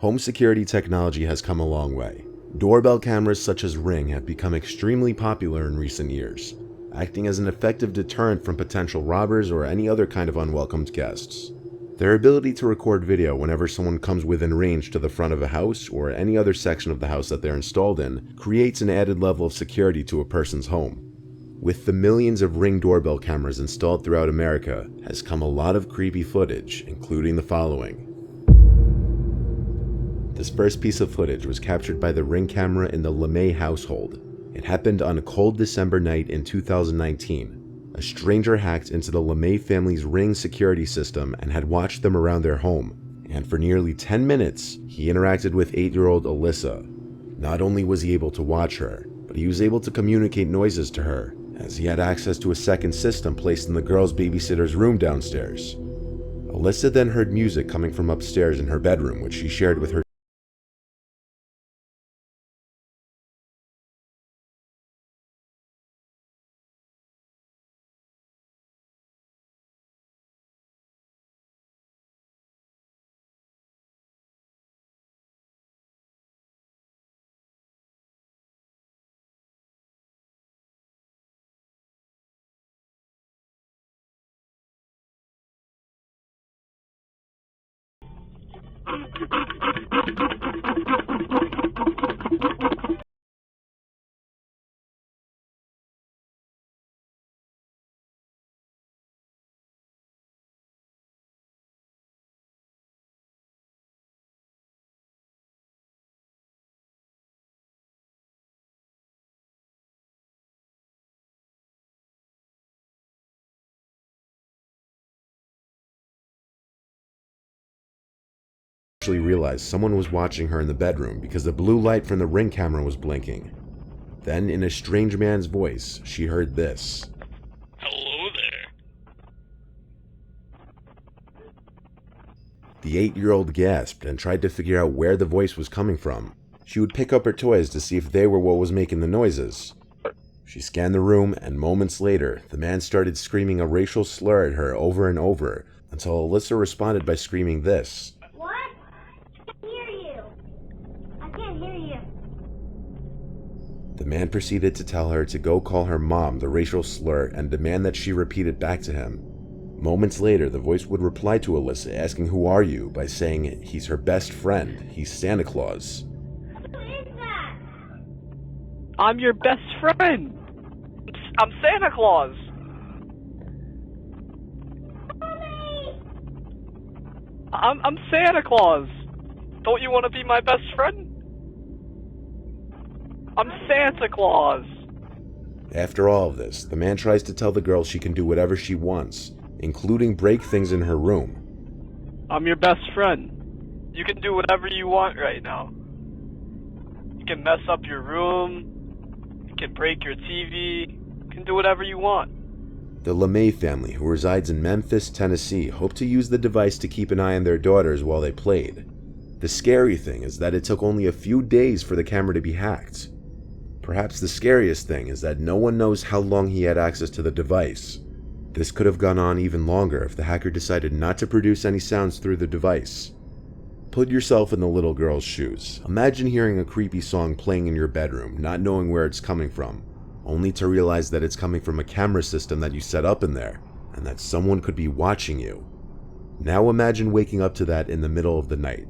Home security technology has come a long way. Doorbell cameras such as Ring have become extremely popular in recent years, acting as an effective deterrent from potential robbers or any other kind of unwelcomed guests. Their ability to record video whenever someone comes within range to the front of a house or any other section of the house that they're installed in creates an added level of security to a person's home. With the millions of Ring doorbell cameras installed throughout America has come a lot of creepy footage, including the following. This first piece of footage was captured by the Ring camera in the LeMay household. It happened on a cold December night in 2019. A stranger hacked into the LeMay family's Ring security system and had watched them around their home, and for nearly 10 minutes, he interacted with 8-year-old Alyssa. Not only was he able to watch her, but he was able to communicate noises to her, as he had access to a second system placed in the girl's babysitter's room downstairs. Alyssa then heard music coming from upstairs in her bedroom, which she shared with her. Actually realized someone was watching her in the bedroom because the blue light from the Ring camera was blinking. Then, in a strange man's voice, she heard this. Hello there. The 8-year-old gasped and tried to figure out where the voice was coming from. She would pick up her toys to see if they were what was making the noises. She scanned the room, and moments later, the man started screaming a racial slur at her over and over until Alyssa responded by screaming this. The man proceeded to tell her to go call her mom the racial slur and demand that she repeat it back to him. Moments later, the voice would reply to Alyssa asking who are you by saying he's her best friend, he's Santa Claus. Who is that? I'm your best friend. I'm Santa Claus. Mommy! I'm Santa Claus. Don't you want to be my best friend? I'm Santa Claus. After all of this, the man tries to tell the girl she can do whatever she wants, including break things in her room. I'm your best friend. You can do whatever you want right now. You can mess up your room. You can break your TV. You can do whatever you want. The LeMay family, who resides in Memphis, Tennessee, hoped to use the device to keep an eye on their daughters while they played. The scary thing is that it took only a few days for the camera to be hacked. Perhaps the scariest thing is that no one knows how long he had access to the device. This could have gone on even longer if the hacker decided not to produce any sounds through the device. Put yourself in the little girl's shoes. Imagine hearing a creepy song playing in your bedroom, not knowing where it's coming from, only to realize that it's coming from a camera system that you set up in there, and that someone could be watching you. Now imagine waking up to that in the middle of the night.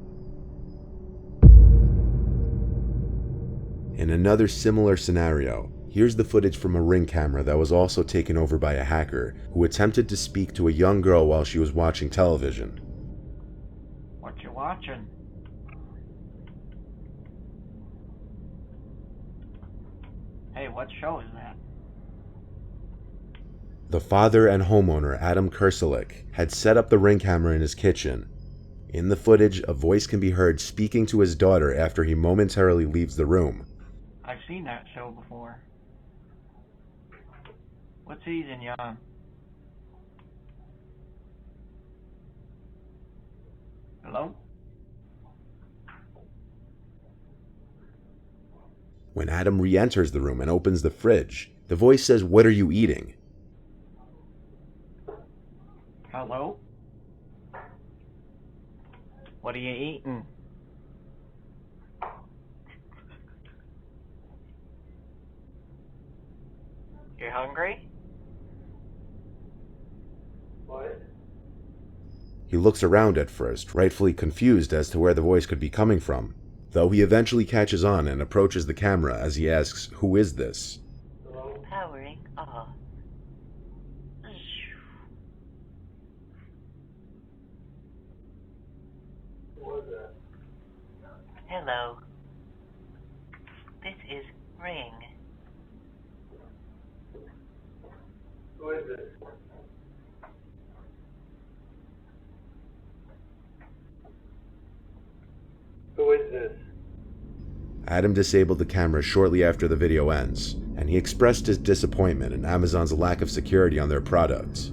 In another similar scenario, here's the footage from a Ring camera that was also taken over by a hacker who attempted to speak to a young girl while she was watching television. What you watching? Hey, what show is that? The father and homeowner, Adam Kerselik, had set up the Ring camera in his kitchen. In the footage, a voice can be heard speaking to his daughter after he momentarily leaves the room. I've seen that show before. What season you on? Hello? When Adam re-enters the room and opens the fridge, the voice says, "What are you eating?" Hello? What are you eating? You hungry? What? He looks around at first, rightfully confused as to where the voice could be coming from, though he eventually catches on and approaches the camera as he asks, "Who is this?" Hello? Powering off. What was that? Hello. This is Ring. Who is this? Who is this? Adam disabled the camera shortly after the video ends, and he expressed his disappointment in Amazon's lack of security on their product.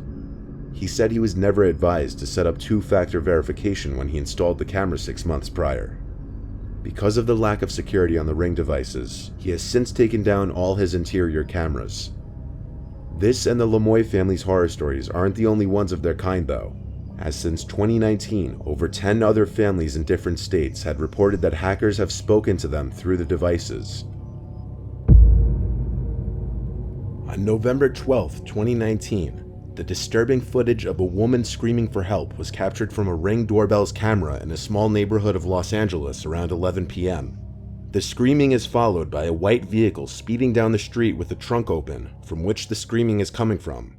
He said he was never advised to set up two-factor verification when he installed the camera 6 months prior. Because of the lack of security on the Ring devices, he has since taken down all his interior cameras. This and the Lemoy family's horror stories aren't the only ones of their kind though, as since 2019, over 10 other families in different states had reported that hackers have spoken to them through the devices. On November 12, 2019, the disturbing footage of a woman screaming for help was captured from a Ring doorbell's camera in a small neighborhood of Los Angeles around 11 p.m. The screaming is followed by a white vehicle speeding down the street with the trunk open, from which the screaming is coming from.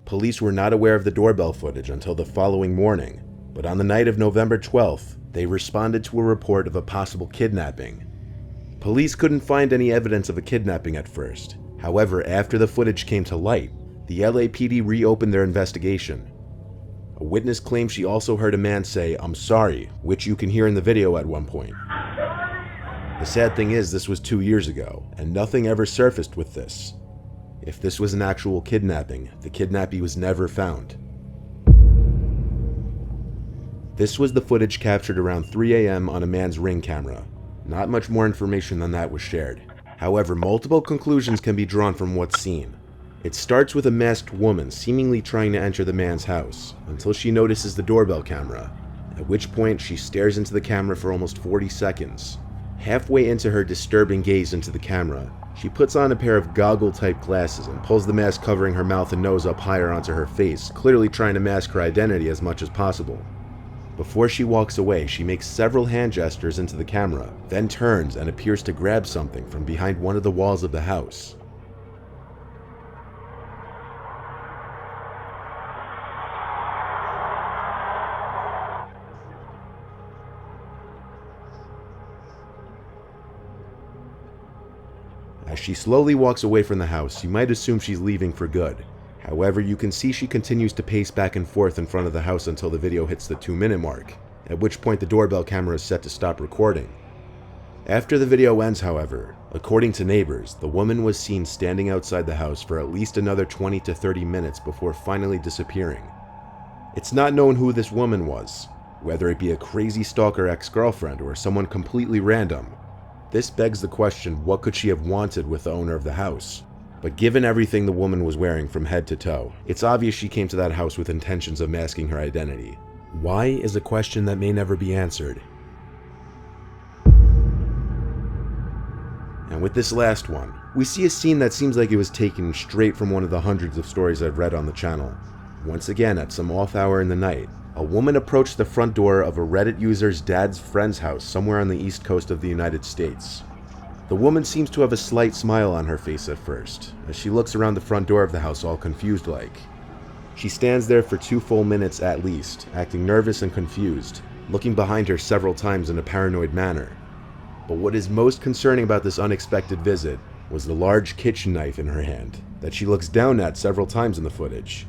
Police were not aware of the doorbell footage until the following morning, but on the night of November 12th, they responded to a report of a possible kidnapping. Police couldn't find any evidence of a kidnapping at first. However, after the footage came to light, the LAPD reopened their investigation. A witness claimed she also heard a man say, "I'm sorry," which you can hear in the video at one point. The sad thing is, this was 2 years ago, and nothing ever surfaced with this. If this was an actual kidnapping, the kidnappee was never found. This was the footage captured around 3 a.m. on a man's Ring camera. Not much more information than that was shared. However, multiple conclusions can be drawn from what's seen. It starts with a masked woman seemingly trying to enter the man's house, until she notices the doorbell camera, at which point she stares into the camera for almost 40 seconds. Halfway into her disturbing gaze into the camera, she puts on a pair of goggle-type glasses and pulls the mask covering her mouth and nose up higher onto her face, clearly trying to mask her identity as much as possible. Before she walks away, she makes several hand gestures into the camera, then turns and appears to grab something from behind one of the walls of the house. As she slowly walks away from the house, you might assume she's leaving for good. However, you can see she continues to pace back and forth in front of the house until the video hits the 2-minute mark, at which point the doorbell camera is set to stop recording. After the video ends, however, according to neighbors, the woman was seen standing outside the house for at least another 20 to 30 minutes before finally disappearing. It's not known who this woman was, whether it be a crazy stalker ex-girlfriend or someone completely random. This begs the question, what could she have wanted with the owner of the house? But given everything the woman was wearing from head to toe, it's obvious she came to that house with intentions of masking her identity. Why is a question that may never be answered. And with this last one, we see a scene that seems like it was taken straight from one of the hundreds of stories I've read on the channel. Once again, at some off hour in the night, a woman approached the front door of a Reddit user's dad's friend's house somewhere on the east coast of the United States. The woman seems to have a slight smile on her face at first, as she looks around the front door of the house all confused like. She stands there for 2 full minutes at least, acting nervous and confused, looking behind her several times in a paranoid manner. But what is most concerning about this unexpected visit was the large kitchen knife in her hand that she looks down at several times in the footage.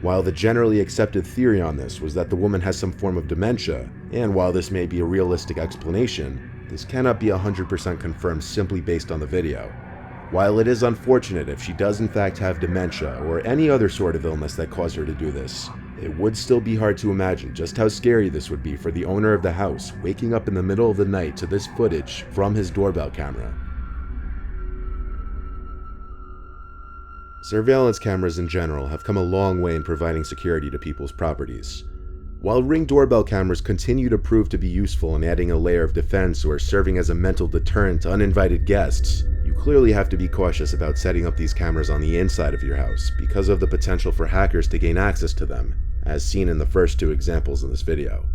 While the generally accepted theory on this was that the woman has some form of dementia, and while this may be a realistic explanation, this cannot be 100% confirmed simply based on the video. While it is unfortunate if she does in fact have dementia or any other sort of illness that caused her to do this, it would still be hard to imagine just how scary this would be for the owner of the house waking up in the middle of the night to this footage from his doorbell camera. Surveillance cameras in general have come a long way in providing security to people's properties. While Ring doorbell cameras continue to prove to be useful in adding a layer of defense or serving as a mental deterrent to uninvited guests, you clearly have to be cautious about setting up these cameras on the inside of your house because of the potential for hackers to gain access to them, as seen in the first two examples in this video.